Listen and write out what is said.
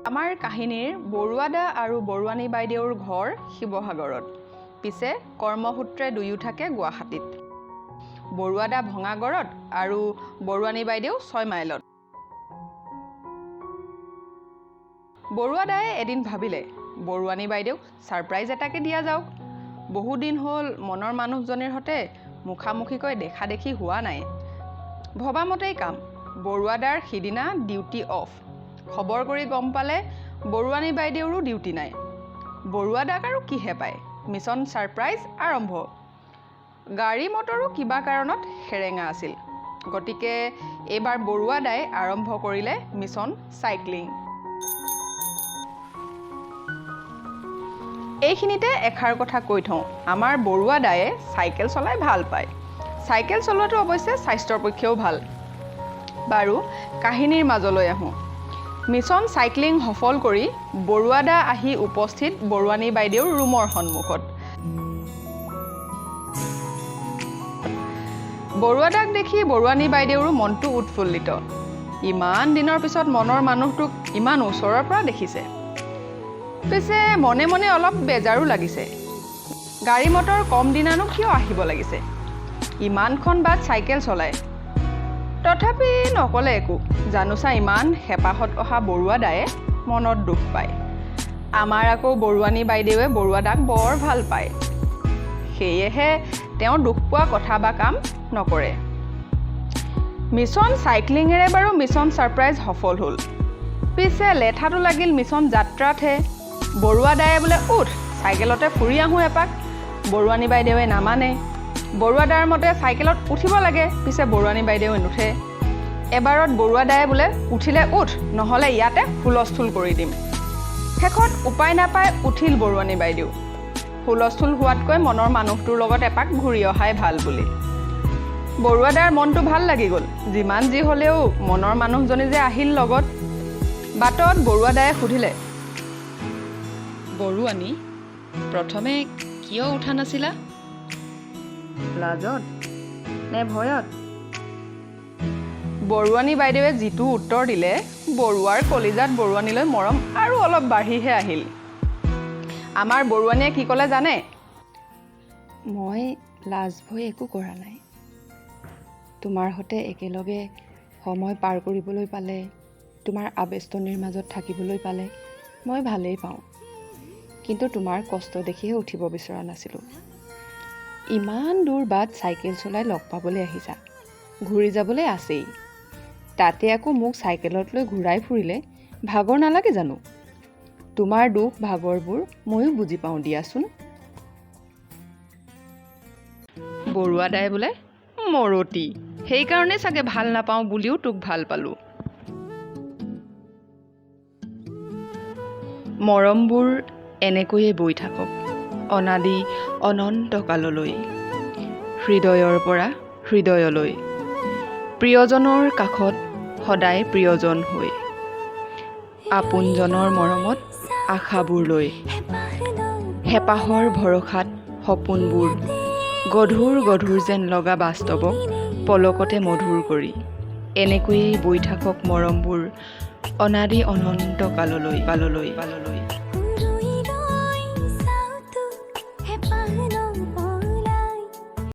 আমাৰ কাহিনীৰ বৰুৱাদা আৰু বৰুৱানী বাইদেউৰ ঘৰ শিৱসাগৰত, পিছে কৰ্মসূত্ৰে দুয়ো থাকে গুৱাহাটীত। বৰুৱাদা ভঙাগড়ত আৰু বৰুৱানী বাইদেউ 6 মাইলত। বৰুৱাদাই এদিন ভাবিলে বৰুৱানী বাইদেউক ছাৰপ্ৰাইজ এটাকে দিয়া যাওক। বহুদিন হ'ল মনৰ মানুহজনীৰ সৈতে মুখামুখিকৈ দেখা দেখি হোৱা নাই। ভবামতেই কাম, বৰুৱাদাৰ সিদিনা ডিউটি অফ। খবৰ কৰি গম পালে বৰুৱানী বাইদেউৰো ডিউটি নাই। বৰুৱাদাক আৰু কিহে পায়, মিছন ছাৰপ্ৰাইজ আৰম্ভ। গাড়ী মটৰো কিবা কাৰণত সেৰেঙা আছিল, গতিকে এইবাৰ বৰুৱাদাই আৰম্ভ কৰিলে মিছন চাইক্লিং। এইখিনিতে এষাৰ কথা কৈ থওঁ, আমাৰ বৰুৱাদায়ে চাইকেল চলাই ভাল পায়। চাইকেল চলোৱাটো অৱশ্যে স্বাস্থ্যৰ পক্ষেও ভাল। বাৰু কাহিনীৰ মাজলৈ আহোঁ। মিছন চাইক্লিং সফল কৰি বৰুৱাদা আহি উপস্থিত বৰুৱানী বাইদেউৰ ৰুমৰ সন্মুখত। বৰুৱাদাক দেখি বৰুৱানী বাইদেউৰো মনটো উৎফুল্লিত। ইমান দিনৰ পিছত মনৰ মানুহটোক ইমান ওচৰৰ পৰা দেখিছে। পিছে মনে মনে অলপ বেজাৰো লাগিছে। গাড়ী মটৰ কম দিনানো কিয় আহিব লাগিছে, ইমানখন বাট চাইকেল চলায়। তথাপি নকলে একো। জানোচা ইমান হেঁপাহত অহা বৰুৱাদায়ে মনত দুখ পায়। আমাৰ আকৌ বৰুৱানী বাইদেৱে বৰুৱাদাক বৰ ভাল পায়, সেয়েহে তেওঁ দুখ পোৱা কথা বা কাম নকৰে। মিছন চাইক্লিঙেৰে বাৰু মিছন ছাৰপ্ৰাইজ সফল হ'ল। পিছে লেঠাটো লাগিল মিছন যাত্ৰাতহে। বৰুৱাদায়ে বোলে উঠ চাইকেলতে ফুৰি আহোঁ এপাক। বৰুৱানী বাইদেৱে নামানে। বৰুৱাদাৰ মতে চাইকেলত উঠিব লাগে, পিছে বৰুৱানী বাইদেৱে নুঠে। এবাৰত বৰুৱাদায়ে বোলে উঠিলে উঠ, নহ'লে ইয়াতে হুলস্থুল কৰি দিম। শেষত উপায় নাপায় উঠিল বৰুৱানী বাইদেউ। হুলস্থুল হোৱাতকৈ মনৰ মানুহটোৰ লগত এপাক ঘূৰি অহাই ভাল বুলি। বৰুৱাদাৰ মনটো ভাল লাগি গ'ল। যিমান যি হ'লেও মনৰ মানুহজনী যে আহিল লগত। বাটত বৰুৱাদায়ে সুধিলে, বৰুৱানী, প্ৰথমে কিয় উঠা নাছিলা? লাজত নে ভয়ত? বৰুৱানী বাইদেৱে যিটো উত্তৰ দিলে, বৰুৱাৰ কলিজাত বৰুৱানীলৈ মৰম আৰু অলপ বাঢ়িহে আহিল। আমাৰ বৰুৱানীয়ে কি ক'লে জানে? মই লাজ ভয় একো কৰা নাই। তোমাৰ সৈতে একেলগে সময় পাৰ কৰিবলৈ পালে, তোমাৰ আবেষ্টনীৰ মাজত থাকিবলৈ পালে মই ভালেই পাওঁ। কিন্তু তোমাৰ কষ্ট দেখিহে উঠিব বিচৰা নাছিলোঁ। ইমান দূৰ বাট চাইকেল চলাই লগ পাবলৈ আহিছা, ঘূৰি যাবলৈ আছেই। তাতে আকৌ মোক চাইকেলত লৈ ঘূৰাই ফুৰিলে ভাগৰ নালাগে জানো? তোমাৰ দুখ ভাগৰবোৰ ময়ো বুজি পাওঁ দিয়াচোন। বৰুৱাদাই বোলে মৰতি, সেইকাৰণে চাগে ভাল নাপাওঁ বুলিও তোক ভাল পালোঁ। মৰমবোৰ এনেকৈয়ে বৈ থাকক অনাদি অনন্ত কাললৈ, হৃদয়ৰ পৰা হৃদয়লৈ, প্ৰিয়জনৰ কাষত সদায় প্ৰিয়জন হৈ, আপোনজনৰ মৰমত আশাবোৰ লৈ, হেঁপাহৰ ভৰসাত সপোনবোৰ গধুৰ গধুৰ যেন লগা বাস্তৱক পলকতে মধুৰ কৰি, এনেকৈয়ে বৈ থাকক মৰমবোৰ অনাদি অনন্ত কাললৈ।